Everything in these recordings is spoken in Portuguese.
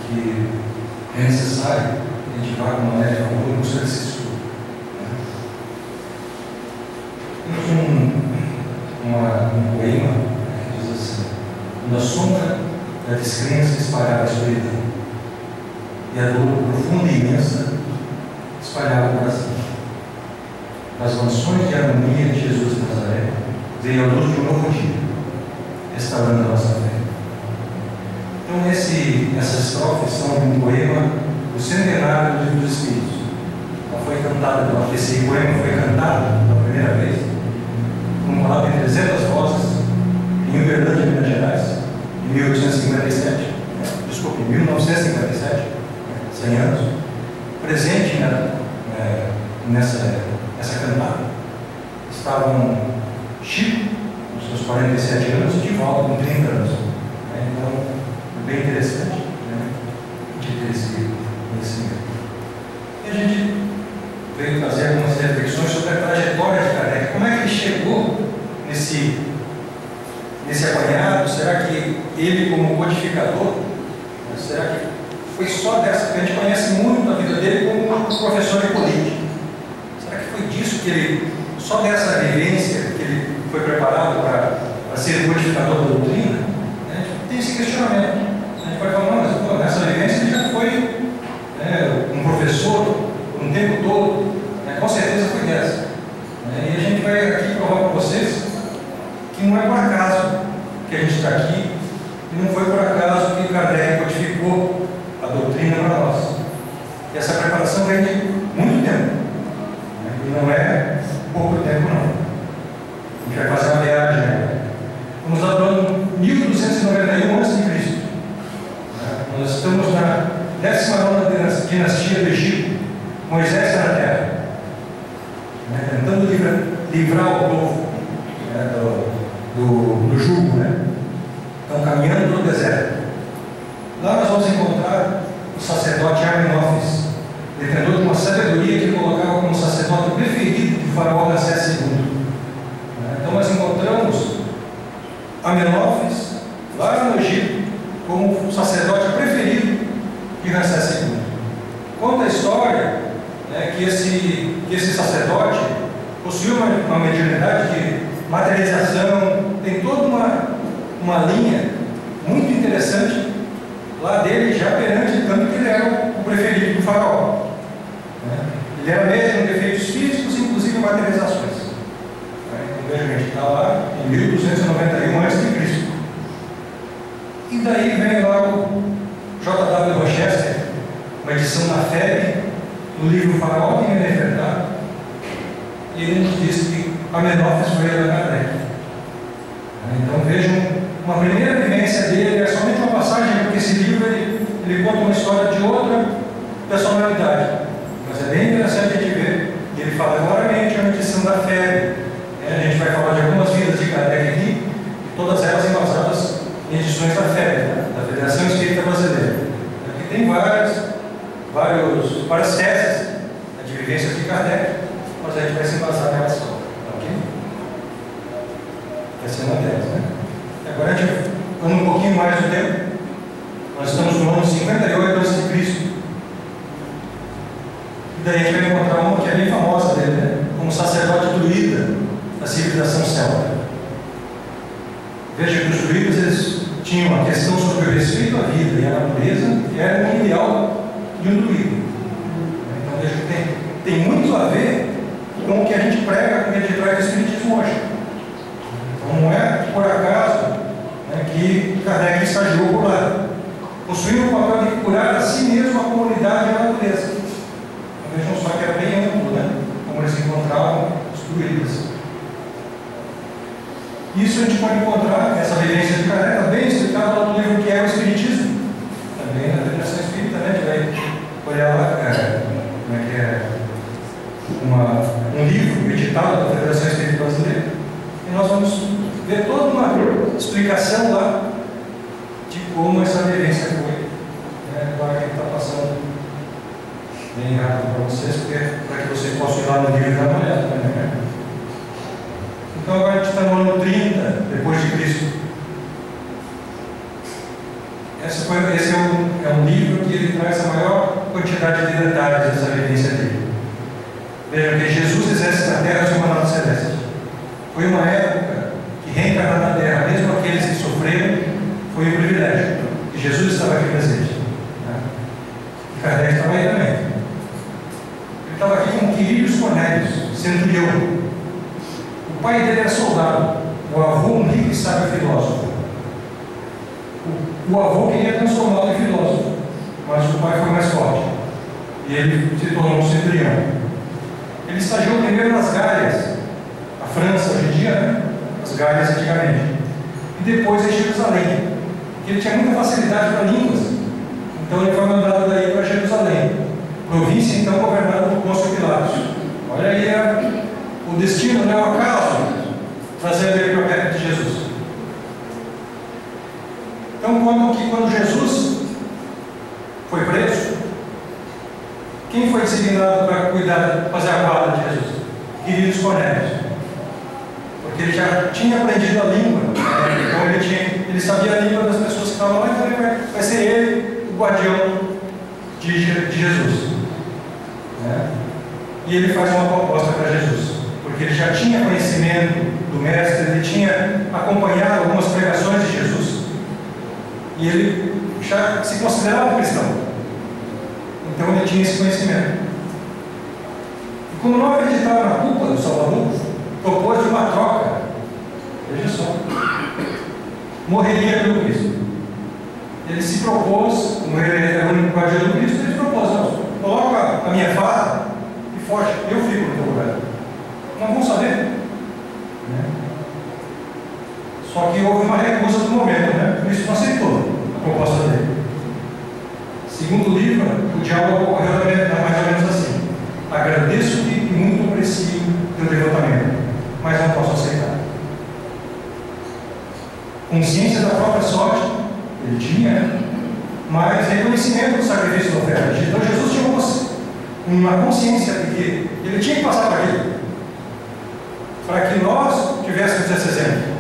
que é necessário que a gente vá com uma leve valor em busca desse estudo. Temos um poema que diz assim: quando a sombra da descrença espalhava a escuridão e a dor profunda e imensa espalhava o coração, das mansões de harmonia de Jesus de Nazaré veio a luz de um novo dia, restaurando a nossa fé. Então, essas estrofes são de um poema do centenário do Livro dos Espíritos. Esse poema foi cantado pela primeira vez, num palavra de 300 vozes, em Uberlândia, Minas Gerais, em 1857, desculpe, em 1957, 100 anos, presente nessa cantada. Estavam Chico, com seus 47 anos, e Divaldo, com 30 anos. Então, é bem interessante de ter esse conhecimento. E a gente veio trazer algumas reflexões sobre a trajetória de Kardec. Como é que ele chegou nesse apanhado? Será que ele, como codificador, será que foi só dessa? Porque a gente conhece muito a vida dele como professor de política. Será que foi disso que ele, só dessa vivência, que ele foi preparado para ser codificador da doutrina? A gente tem esse questionamento. A gente vai falar, mas nessa vivência ele já foi um professor um tempo todo, com certeza foi dessa. E a gente vai aqui provar para vocês que não é por acaso que a gente está aqui, e não foi por acaso que Kardec codificou a doutrina para nós. E essa preparação vem de muito tempo, e não é pouco tempo não. A gente vai fazer uma viagem, vamos lá para o ano 1291 a.C. Nós estamos na 19ª dinastia do Egito. Moisés está na terra, tentando livrar o povo do jugo, Estão caminhando pelo deserto. Lá nós vamos encontrar o sacerdote Amenófis, detentor de uma sabedoria que ele colocava como sacerdote preferido de Faraó Ramsés II. Então nós encontramos Amenófis lá no Egito como o sacerdote preferido de Ramsés II. Conta a história que esse sacerdote possuía uma mediunidade de materialização, tem toda uma linha muito interessante lá dele, já perante, tanto que ele era o preferido do faraó. Ele era mesmo de efeitos físicos, inclusive materializações. Então veja, a gente está lá em 1291 a.C. E daí vem lá o J.W. Rochester, uma edição da FEB, no livro Faraó que é Nefertari, e ele nos diz que Amenófis foi a Kardec. Então vejam, uma primeira vivência dele é somente uma passagem, porque esse livro ele conta uma história de outra personalidade, mas é bem interessante a gente ver, e ele fala claramente uma edição da FEB. A gente vai falar de algumas vidas de Kardec aqui, e todas elas embasadas em edições da FEB, da Federação Espírita Brasileira. Aqui tem várias teses de vivência de Kardec, mas a gente vai se embasar nelas só. Ok? Essa é uma delas, Agora a gente anda um pouquinho mais do tempo. Nós estamos no ano 58 a.C. E daí a gente vai encontrar uma que é bem famosa dele, como sacerdote druida da civilização celta. Veja que os druidas eles tinham uma questão sobre o respeito à vida e à natureza, que era um ideal de um druida. Então veja que tem muito a ver com o que a gente prega, com o que a gente traz do Espiritismo hoje. Então não é por acaso que Kardec estagiou por lá, possuindo o papel de curar a si mesmo a comunidade e a natureza. Então vejam só que era bem amplo, como eles encontravam os druidas. Isso a gente pode encontrar, essa vivência de Kardec, bem explicada lá no livro que é o Espiritismo, também na Federação Espírita, a gente vai olhar lá, como é que é um livro editado da Federação Espírita Brasileira, e nós vamos ver toda uma explicação lá de como essa vivência foi. Agora que está passando bem rápido para vocês, para que vocês possam ir lá no livro e dar uma olhada também. Então agora a gente está no ano 30 depois de Cristo. Esse é um livro que ele traz a maior quantidade de detalhes dessa vivência dele. Vejam que Jesus exerce na terra de uma nota celeste. Foi uma época que reencarnar na terra, mesmo aqueles que sofreram, foi um privilégio. E Jesus estava aqui presente. Né? E Kardec estava aí também. Ele estava aqui com Quirinius Cornélios, centurião. O pai dele era soldado. O avô, um rico e sábio filósofo. O avô queria transformá-lo em filósofo, mas o pai foi mais forte. E ele se tornou um centurião. Ele estagiou primeiro nas Gálias, a França hoje em dia, né? As Gálias antigamente. E depois em Jerusalém. Ele tinha muita facilidade para línguas. Então ele foi mandado daí para Jerusalém. Província então governada por Pôncio Pilatos. Olha aí o destino, não é o acaso, trazendo ele para perto de Jesus. Então, quando Jesus foi preso, quem foi designado para cuidar, fazer a guarda de Jesus? Quirinius Cornélios. Porque ele já tinha aprendido a língua. Então ele sabia a língua das pessoas que estavam lá, então vai ser ele o guardião de Jesus. Né? E ele faz uma proposta para Jesus. Porque ele já tinha conhecimento do Mestre, ele tinha acompanhado algumas pregações de Jesus. E ele já se considerava cristão. Então ele tinha esse conhecimento. E como não acreditava na culpa do Salvador, propôs de uma troca. Veja só. Morreria pelo Cristo. Ele se propôs, como ele era o único guardião do Cristo, ele se propôs: não, coloca a minha farda e foge, eu fico no teu lugar. Não vão saber. Né? Só que houve uma recusa do momento, né? Por isso não aceitou a proposta dele. Segundo o livro, o diálogo ocorreu mais ou menos assim: agradeço-te e muito aprecio teu devotamento, mas não posso aceitar. Consciência da própria sorte, ele tinha, mas reconhecimento do sacrifício da oferta. Então Jesus tinha uma consciência de que ele tinha que passar por aquilo, para que nós tivéssemos esse exemplo.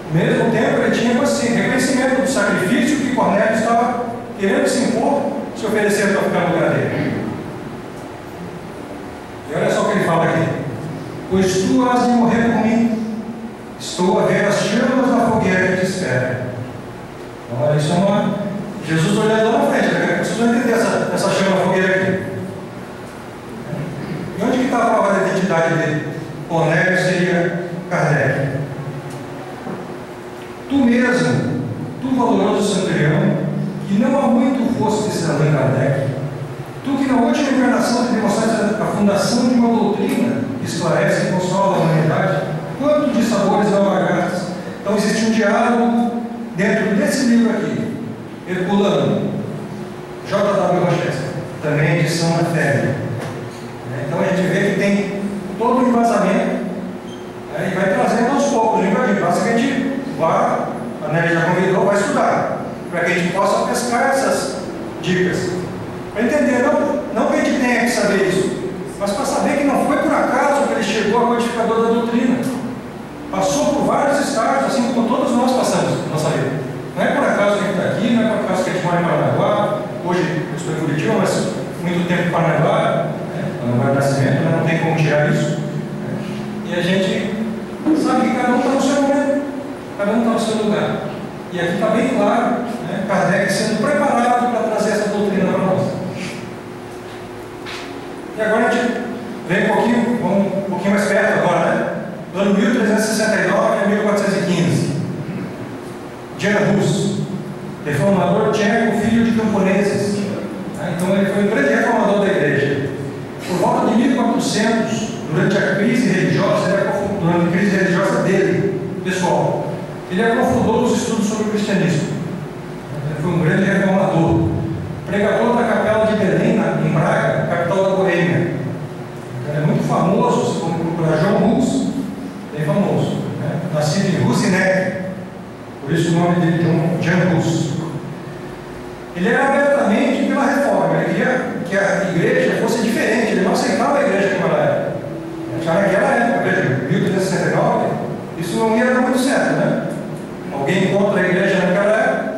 Ao mesmo tempo, ele tinha reconhecimento do sacrifício que Cornélio estava querendo se impor, se oferecendo para ficar no lugar dele. E olha só o que ele fala aqui: pois tu has de morrer por mim, estou a ver as chamas da fogueira que te espera. Então, olha, isso é uma... Jesus olhando lá na frente, né? Vocês vão entender essa chama da fogueira aqui. E onde que está a prova da identidade dele? Cornélio seria Kardec. Tu mesmo, tu valoroso centurião, que não há muito fostes Allan Kardec, tu que na última encarnação te demonstraste a fundação de uma doutrina que esclarece e consola a humanidade, quanto de sabores não amargastes. Então existe um diálogo dentro desse livro aqui, Herculano, J.W. Rochester, também edição da Fébia. Então a gente vê que tem todo um embasamento, e vai trazendo aos poucos, basta que a gente vá, a Nelly já convidou, vai estudar, para que a gente possa pescar essas dicas, para entender, não que a gente tenha que saber isso, mas para saber que não foi por acaso que ele chegou ao codificador da doutrina, passou por vários estágios, assim como todos nós passamos na nossa vida. Não é por acaso que a gente está aqui, não é por acaso que a gente mora em Paranaguá, hoje eu estou em Curitiba, mas muito tempo em Paranaguá, Paranaguá de nascimento, né? Não tem como tirar isso. E a gente sabe que cada um está no seu momento, cada um está no seu lugar. E aqui está bem claro, né? Kardec sendo preparado para trazer essa doutrina para nós. E agora a gente vem vamos um pouquinho mais perto agora, né? Do ano 1369 a 1415. Jan Hus, reformador tcheco, filho de camponeses. Então ele foi um grande reformador da igreja. Por volta de 1400, durante a crise religiosa, durante a crise religiosa dele, pessoal, ele aprofundou os estudos sobre o cristianismo. Ele foi um grande reformador, pregador da capela de Belém, em Braga, capital da Boêmia. Ele é muito famoso, se for procurar João Hus, bem famoso, né? Nascido em Rusinec, por isso o nome dele é Jan Hus. Ele era abertamente pela reforma, ele queria que a igreja fosse diferente, ele não aceitava a igreja como ela era. Já naquela época, veja, 1369, isso não ia dar muito certo, né? Alguém contra a igreja naquela época,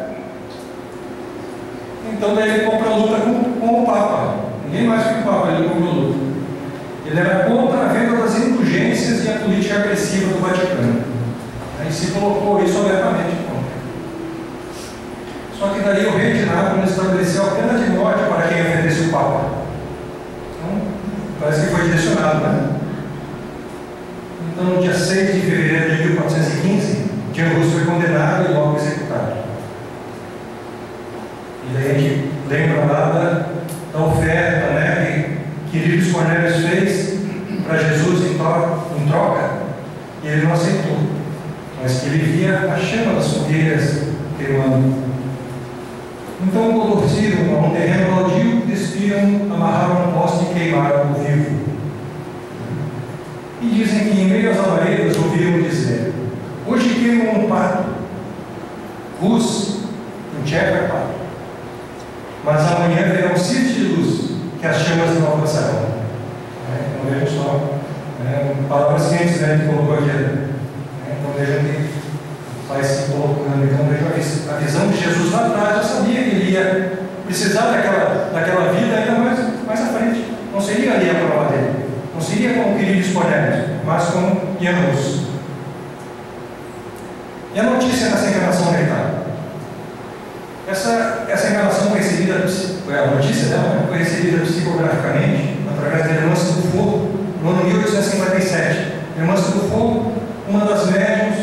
Então daí ele comprou luta com o Papa. Ninguém mais que o Papa, ele comprou luta. Ele era contra a venda das indulgências e a política agressiva do Vaticano. Aí se colocou isso abertamente contra. Só que daí o rei de Nápoles estabeleceu a pena de morte para quem ofendesse o Papa. Então, parece que foi direcionado, né? Então, no dia 6 de fevereiro de 1415, Jean Hus foi condenado e logo executado. E daí a gente lembra lá da oferta, né, que Quirino Cornélio fez para Jesus em troca, e ele não aceitou, mas que ele via a chama das fogueiras queimando. Então conduziram a um terreno baldio, despiram, amarraram um poste e queimaram o vivo. E dizem que em meio às labaredas ouviram dizer: hoje queimam um pato, Hus, em tcheco é pato, mas amanhã verá um círculo de luz que as chamas não alcançarão. Então vejam só, palavras quentes, né, que colocou aqui. Então vejam que vai se colocando. Então vejam a visão de Jesus lá atrás. Já sabia que ele ia precisar daquela vida ainda mais à frente. Não seria ali a prova dele. Não seria como Quirino Cornélio, mas como Jean Hus. E a notícia dessa enganação militar? Essa enganação foi recebida, a notícia dela foi recebida psicograficamente através da Irmã-se do Fogo, no ano 1857. A Irmã-se do Fogo, uma das médiuns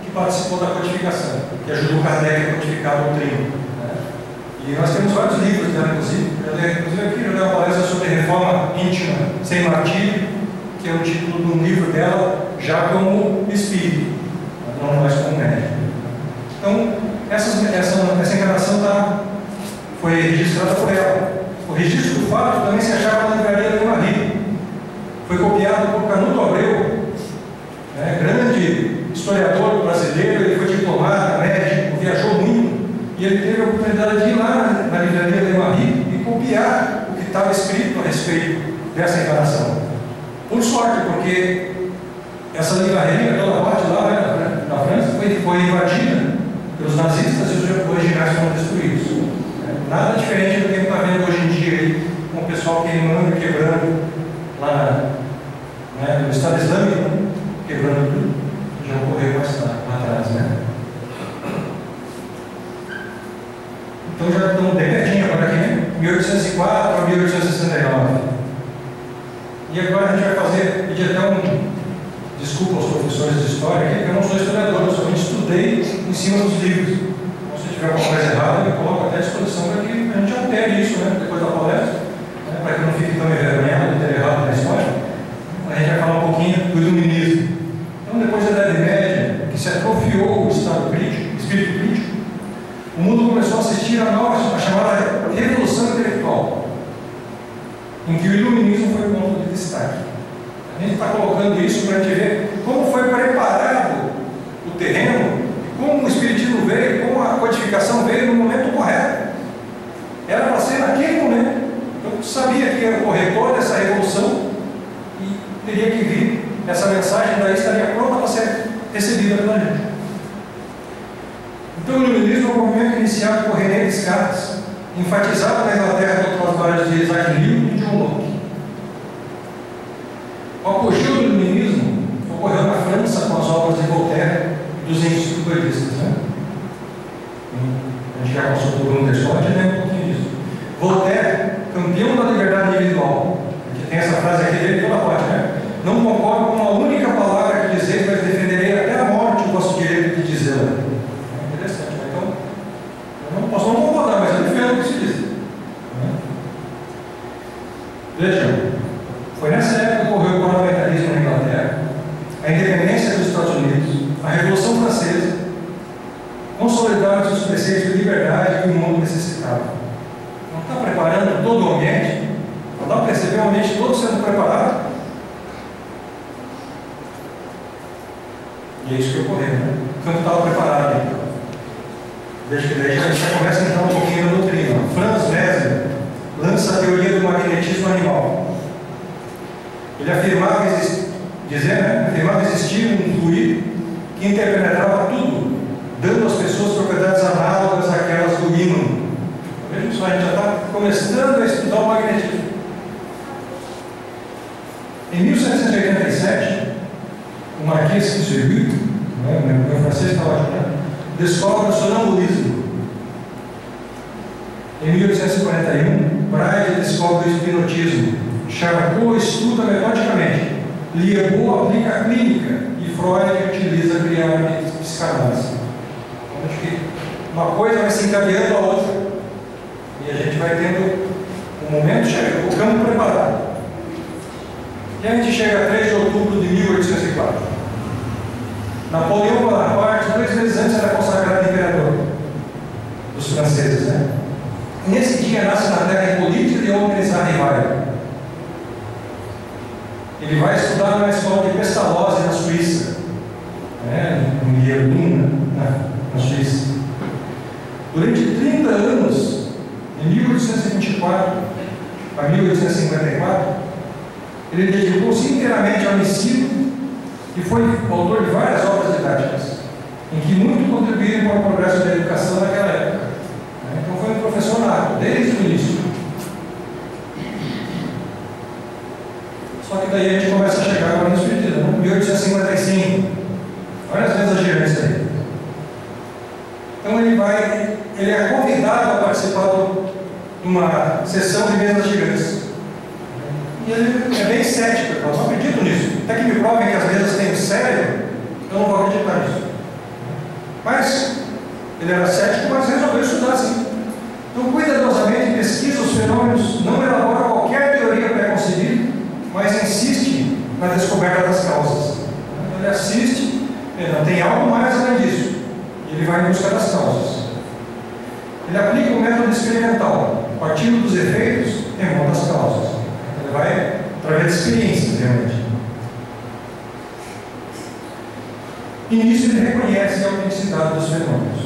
que participou da codificação, que ajudou Kardec a codificar a doutrina. E nós temos vários livros dela, inclusive. Inclusive aqui eu dei uma palestra sobre reforma íntima sem martírio, que é o título de um livro dela, já como espírito, não mais como médium. Então, essa enganação foi registrada por ela. O registro do fato também se achava na livraria do Marie. Foi copiado por Canuto Abreu, grande historiador brasileiro. Ele foi diplomata, médico, viajou muito, e ele teve a oportunidade de ir lá na livraria do Marie e copiar o que estava escrito a respeito dessa enganação. Por sorte, porque essa livraria, toda parte lá na França, foi invadida pelos nazistas e os originais foram destruídos. Nada diferente do que está vendo hoje em dia aí, com o pessoal queimando e quebrando lá no Estado Islâmico, quebrando tudo. Já ocorreu mais lá atrás, né? Então já estamos bem pertinho agora aqui, 1804 a 1869. E agora a gente vai pedir até desculpa aos professores de história aqui, porque eu não sou historiador, eu somente estudei em cima dos livros. Então, se tiver alguma coisa errada, eu coloco até à disposição para que a gente altere isso, depois da palestra, para que não fique tão envergonhado de ter errado na história. A gente vai falar um pouquinho do iluminismo. Então, depois da Idade Média, que se atrofiou o estado crítico, espírito crítico, o mundo começou a assistir a chamada Revolução Intelectual, em que o iluminismo foi o ponto de destaque. A gente está colocando isso para a gente ver como foi preparado o terreno, como o Espiritismo veio, como a codificação veio no momento correto. Era para ser naquele momento. Então, sabia que ia ocorrer toda essa revolução e teria que vir essa mensagem, daí estaria pronta para ser recebida pela gente. Então, o iluminismo é um movimento iniciado por René Descartes, enfatizado na Inglaterra pelos trabalhos de Isaac Newton e John Locke. O apogeu do iluminismo ocorreu na França com as obras de Voltaire e dos enciclopedistas. A gente já consultou o Bruno Desconte e lembra um pouquinho disso. Voltaire, campeão da liberdade individual, que tem essa frase aqui dele toda parte, não concordo com uma única palavra que dizer, mas defenderei até a morte o vosso direito de dizê-la. Interessante, então eu não posso não concordar, mas eu defendo o que se diz. Vejam, foi nessa época que ocorreu o parlamentarismo na Inglaterra, a independência dos Estados Unidos, a Revolução Francesa, consolidaram os preceitos de liberdade que o mundo necessitava. Não está preparando todo o ambiente? Não dá para perceber o ambiente todo sendo preparado? E é isso que ocorreu, O campo estava preparado. Veja que daí a gente já começa então um pouquinho da doutrina. Franz Mesmer lança a teoria do magnetismo animal. Ele afirmava existir um fluido que interpenetrava tudo, dando às pessoas propriedades análogas àquelas do ímã. Vejam só, a gente já está começando a estudar o magnetismo. Em 1787, o Marquês de Sergi, meu francês está ótimo, né? Descobre o sonambulismo. Em 1841, Braille descobre o hipnotismo. Charcot estuda metodicamente. Liebot aplica a clínica e Freud utiliza a psicanálise. Então, acho que uma coisa vai se encadeando a outra e a gente vai tendo um momento, chega, o campo preparado. E a gente chega a 3 de outubro de 1804. Napoleão Bonaparte, 2 meses antes, era consagrado imperador dos franceses, né? Nesse dia nasce na terra Hippolyte de Homens-Arrivai. Ele vai estudar na escola de Pestalozzi, na Suíça, em Liévin, na Suíça. Durante 30 anos, de 1824 a 1854, ele dedicou-se inteiramente ao ensino e foi autor de várias obras didáticas, em que muito contribuíram para o progresso da educação naquela época. Então foi um professor nato, desde o início. Só que daí a gente começa a chegar agora no Espiritismo, né? 1855. Olha as vezes a gerência aí. Então ele é convidado a participar de uma sessão de mesas gigantes. E ele é bem cético, eu não acredito nisso. Até que me provem que as mesas têm cérebro, eu não vou acreditar nisso. Mas ele era cético, mas resolveu estudar assim. Então, cuidadosamente pesquisa os fenômenos, não elabora qualquer teoria pré-concebida, mas insiste na descoberta das causas. Ele assiste, não tem algo mais além disso, e ele vai em busca das causas. Ele aplica o método experimental, partindo dos efeitos, remonta as causas. Ele vai através de experiências, realmente. E nisso ele reconhece a autenticidade dos fenômenos.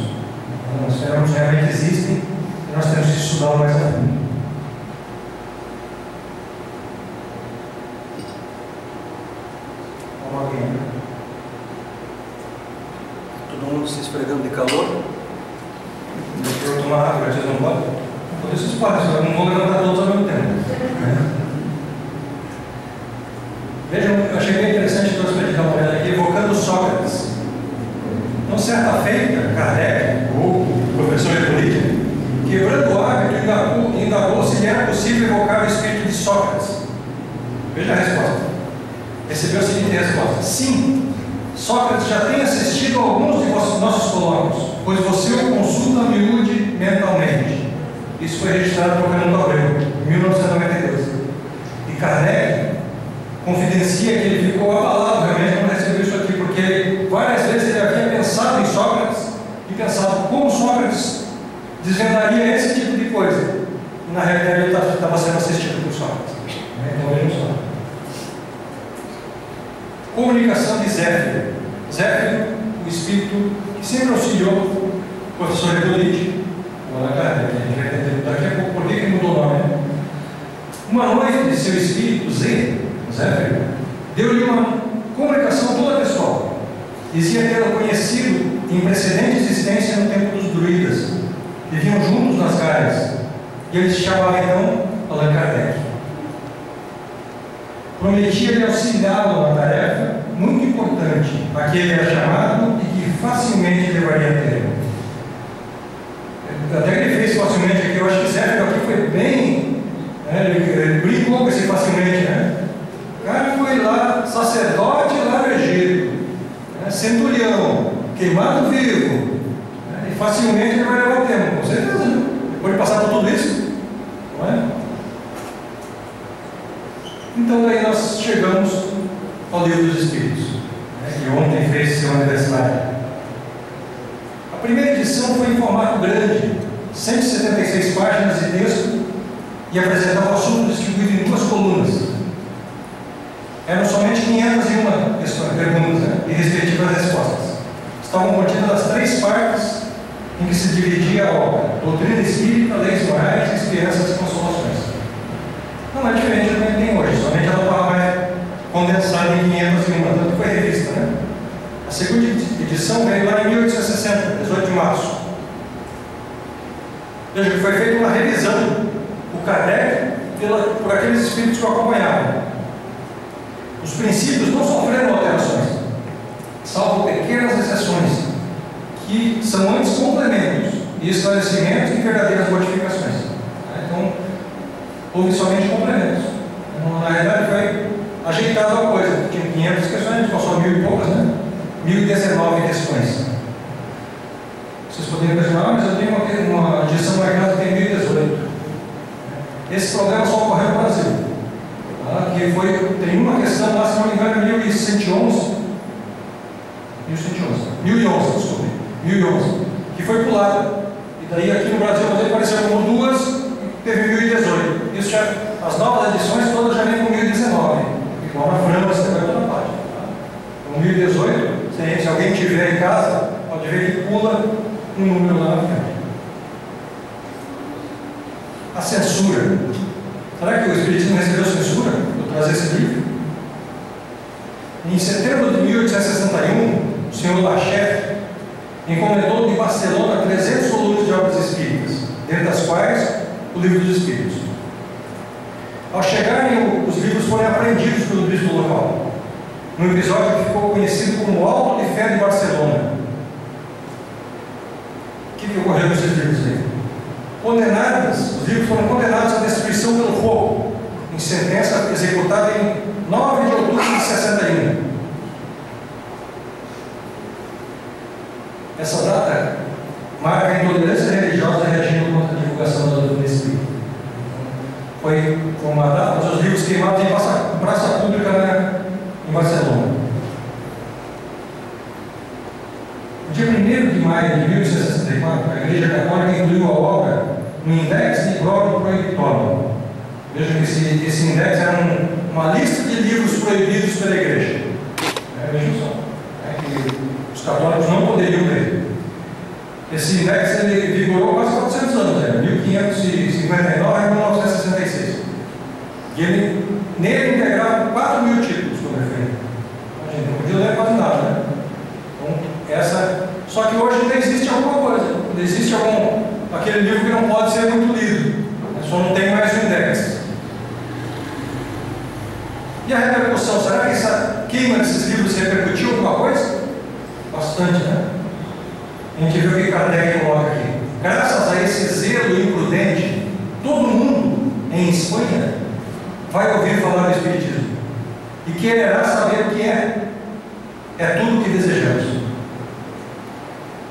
Então, os fenômenos realmente existem e nós temos que estudá-los mais a fundo. Vamos alguém. Todo mundo se esfregando de calor. Deixa eu tomar água, vocês não podem? Por isso podem, eu não vou levantar todos ao mesmo tempo. Vejam, eu achei bem interessante trouxe para dar uma olhada aqui, evocando Sócrates. Então, certa feita, Kardec, ou professor de política, quebrando o hábito, indagou se era possível evocar o espírito de Sócrates. Veja a resposta. Recebeu a seguinte resposta: sim, Sócrates já tem assistido a alguns de nossos colóquios, pois você o consulta a miúde mentalmente. Isso foi registrado por Fernando Abreu, em 1992. E Kardec confidencia que ele ficou abalado realmente quando recebeu isso aqui, porque várias vezes ele havia pensado em Sócrates e pensado como Sócrates desvendaria esse tipo de coisa. E na realidade ele estava sendo assistido por Sócrates. Então vejam só. Comunicação de Zéfiro. Zéfiro, o espírito que sempre auxiliou o professor Hippolyte, o Allan Kardec, a gente vai entender daqui a pouco por que mudou o nome. Uma noite de seu espírito, Zéfiro, deu-lhe uma comunicação toda pessoal. Dizia tê-lo conhecido em precedente existência no tempo dos druidas, que viviam juntos nas galhas, e ele se chamava então Allan Kardec. Prometia-lhe auxiliá-lo na tarefa muito importante, a que ele era chamado e que facilmente levaria a termo. Até que ele fez facilmente aqui, eu acho que Zéfiro aqui foi bem, ele brincou com esse facilmente, né? O cara foi lá, sacerdote lá no Egito, centurião, queimado vivo, e facilmente ele vai levar o termo, com certeza, né? Depois de passar por tudo isso, não é? Então daí nós chegamos ao Livro dos Espíritos, que ontem fez seu aniversário. A primeira edição foi em formato grande, 176 páginas de texto, e apresentava o assunto distribuído em 2 colunas. Eram somente 501 perguntas, e respectivas respostas. Estavam contidas as 3 partes em que se dividia a obra: doutrina espírita, leis morais, esperanças e consolações. Não é diferente do que tem hoje, somente ela estava mais condensada em 501, tanto que foi revista, né? A segunda edição veio lá em 1860, 18 de março. Veja que foi feita uma revisão por Kardec por aqueles espíritos que o acompanhavam. Os princípios não sofreram alterações, salvo pequenas exceções, que são antes complementos e esclarecimentos e verdadeiras modificações. Então, houve somente complementos. Na realidade, foi ajeitado a coisa. Tinha 500 questões, a gente passou 1000 e poucas, né? 1019 questões. Vocês poderiam imaginar, mas eu tenho uma edição marcada que tem 1018. Esse problema só ocorreu no Brasil. Tem uma questão lá, se não me engano, 1111. 1011, que foi pulada. E daí aqui no Brasil apareceu como 2 e teve 1018. Isso já, as novas edições todas já vêm com 1019. Igual na França, também toda parte. Então 1018, se alguém tiver em casa, pode ver que pula um número lá na frente. A censura. Será que o Espiritismo recebeu censura por trazer esse livro? Em setembro de 1861, o senhor Lachef encomendou de Barcelona 300 volumes de obras espíritas, dentre das quais o Livro dos Espíritos. Ao chegarem, os livros foram apreendidos pelo bispo local, num episódio que ficou conhecido como o Auto de Fé de Barcelona. O que ocorreu nesses livros aí? Os livros foram condenados à destruição pelo fogo, em sentença executada em 9 de outubro de 61. Essa data marca a intolerância religiosa reagindo contra a divulgação da doutrina espírita. Foi uma data, mas os livros queimados em praça pública em Barcelona. No dia 1º de maio de 1864, a Igreja Católica incluiu a obra no Index de Glória Prohibitório. Vejam que esse index era uma lista de livros proibidos pela Igreja. Vejam só. Que os católicos não poderiam ler. Esse index ele vigorou quase 400 anos, 1559 a 1966. E nele integrava 4.000 títulos como referente. A gente não podia ler quase nada, né? Então, só que hoje ainda existe alguma coisa. Ainda existe aquele livro que não pode ser muito lido. Só não tem mais o index. E a repercussão? Será que essa queima desses livros repercutiu alguma coisa? Bastante, né? A gente viu o que Kardec coloca aqui. Graças a esse zelo imprudente, todo mundo em Espanha vai ouvir falar do Espiritismo e quererá saber o que é. É tudo o que desejamos.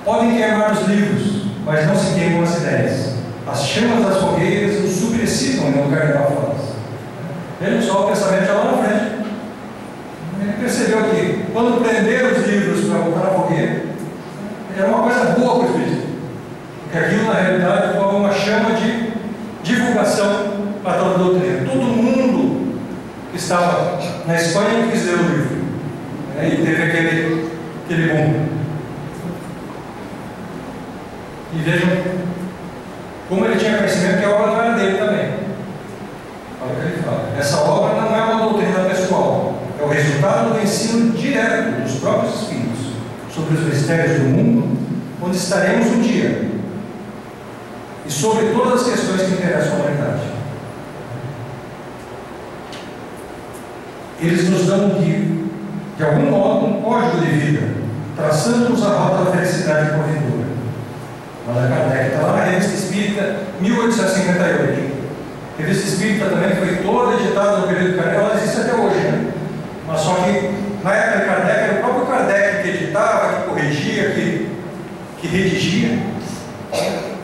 Podem queimar os livros, mas não se queimam as ideias. As chamas das fogueiras nos suprecipam em lugar de abafá-las. Vejam só, o pensamento já lá na frente. Ele percebeu que quando prenderam os livros para botar na fogueira, era uma coisa boa para o Espiritismo. Porque aquilo, na realidade, foi uma chama de divulgação para toda a doutrina. Todo mundo que estava na Espanha quis ler o livro. E teve aquele boom. E vejam como ele tinha conhecimento que a obra não era dele também. Olha o que ele fala. Essa obra não é uma doutrina pessoal. É o resultado do ensino direto dos próprios Espíritos sobre os mistérios do mundo, onde estaremos um dia, e sobre todas as questões que interessam a humanidade. Eles nos dão de algum modo, um código de vida, traçando-nos a rota da felicidade por vindoura. Allan Kardec está lá na Revista Espírita, 1858. A Revista Espírita também foi toda editada no período de Kardec, ela existe até hoje, né? Mas só que na época de Kardec era o próprio Kardec que editava, que corrigia, que redigia.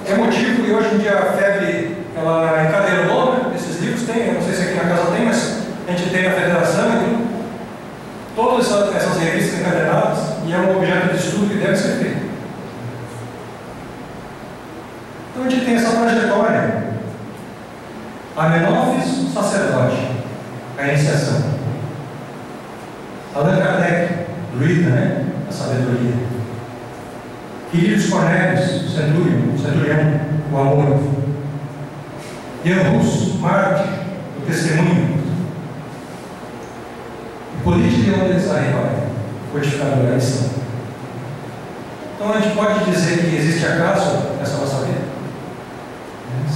É motivo que hoje em dia a febre ela encadernou, né? Esses livros tem, eu não sei se aqui na casa tem, mas a gente tem na federação e tudo. Todas essas revistas encadernadas, e é um objeto de estudo que deve ser feito. Então a gente tem essa trajetória. Amenófis, o sacerdote, a iniciação. Allan Kardec, druida, né? A sabedoria. Quirios Cornélios, o centurião, o amor. Jan Hus, Marte, o testemunho. Hipólite de Ondesai, codificador da lição. Então a gente pode dizer que existe acaso nessa nossa vida?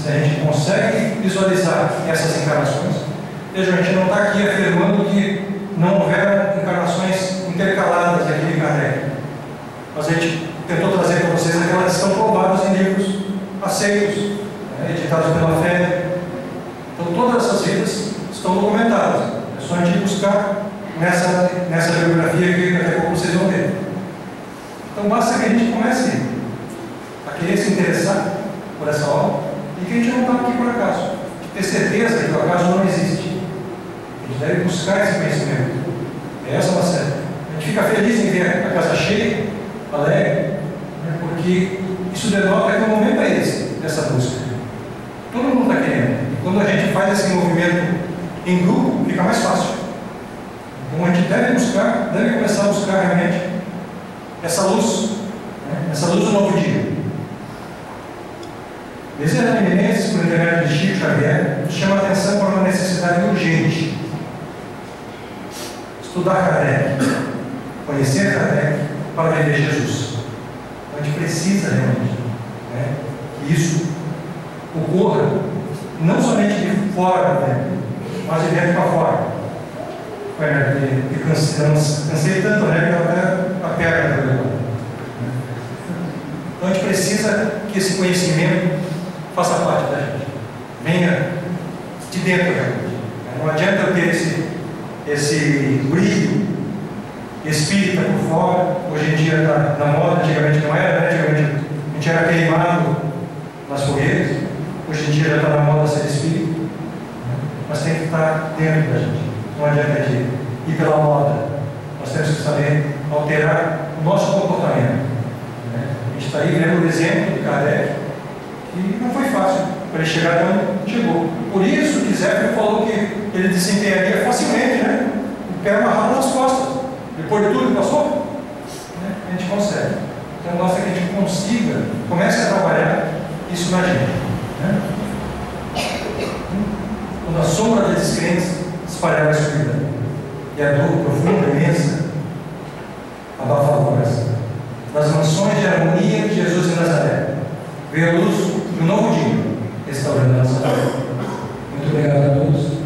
se a gente consegue visualizar essas encarnações, veja, a gente não está aqui afirmando que não houveram encarnações intercaladas daquele Kardec, mas a gente tentou trazer para vocês aquelas que estão provadas em livros aceitos, editados pela fé. Então todas essas vidas estão documentadas, é só a gente buscar nessa bibliografia que daqui a pouco vocês vão ver. Então basta que a gente comece a querer se interessar por essa obra e que a gente não está aqui por acaso, ter certeza que o acaso não existe. A gente deve buscar esse conhecimento. É essa a nossa. A gente fica feliz em ver a casa cheia, alegre, porque isso denota que o momento é esse, dessa busca. Todo mundo está querendo. Quando a gente faz esse movimento em grupo, fica mais fácil. Então a gente deve começar a buscar realmente essa luz, essa luz do novo dia. Bezerra de Menezes, por intermédio de Chico Xavier, nos chama a atenção para uma necessidade urgente: estudar Kardec, conhecer Kardec para viver Jesus. Então a gente precisa realmente que isso ocorra não somente de fora, mas de dentro para fora. Cansei tanto, que até a perna está levando. Então a gente precisa que esse conhecimento faça parte da gente, venha de dentro realmente. Não adianta eu ter esse brilho espírita por fora. Hoje em dia está na moda, antigamente não era, antigamente a gente era queimado nas fogueiras, hoje em dia já está na moda ser espírito, mas tem que estar dentro da gente. Não adianta de ir pela moda, nós temos que saber alterar o nosso comportamento. A gente está aí vendo o exemplo de Kardec, que não foi fácil para ele chegar de onde chegou. Por isso que Zé falou que ele desempenharia facilmente, o pé amarrado nas costas. Depois de tudo que passou, a gente consegue. Então basta que a gente consiga, comece a trabalhar isso na gente. Quando a sombra da descrença espalhar a escuridão e a dor profunda, imensa, abafa a voz. Das mansões de harmonia de Jesus de Nazaré veio a luz de um novo dia, restaurando a nossa vida. Muito obrigado a todos.